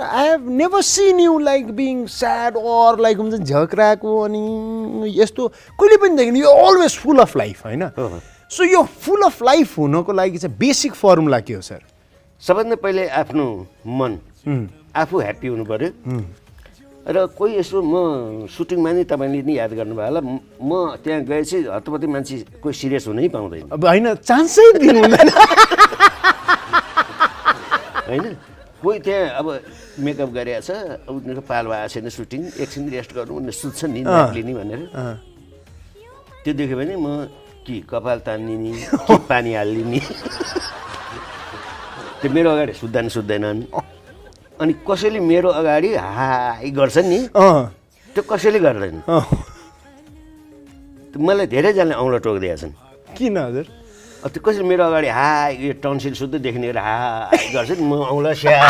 I have never seen you like being sad or like हुन्छ झक्राको अनि यस्तो कहिले पनि देखेन you always full of life होइन सो यो फुल अफ लाइफ हुनको लागि चाहिँ बेसिक फर्मुला के हो सर सबभन्दा पहिले आफ्नो मन आफू ह्याप्पी हुनु पर्यो र कोही यसो म सुटिङमा नि तपाईँले नि याद गर्नुभयो होला म त्यहाँ गएपछि हतपति मान्छे कोही सिरियस हुनै पाउँदैन अब होइन चान्सै दिनु हुँदैन होइन कोही त्यहाँ अब मेकअप गरिरहेको छ अब उनीहरूको पालो आएको छैन सुटिङ एकछिन रेस्ट गर्नु उनीहरू सुत्छ नि लिने भनेर त्यो देख्यो भने म कि कपाल तान्ने कि पानी हालिदिने त्यो मेरो अगाडि सुत्दैनन् अनि कसैले मेरो अगाडि हाई गर्छन् नि त्यो कसैले गर्दैन मलाई धेरैजनाले औँला टोकिदिएका छन् किन हजुर त्यो कसैले मेरो अगाडि हाई यो टन्सिल सुत्दै देख्ने हाई गर्छ नि म औँला स्या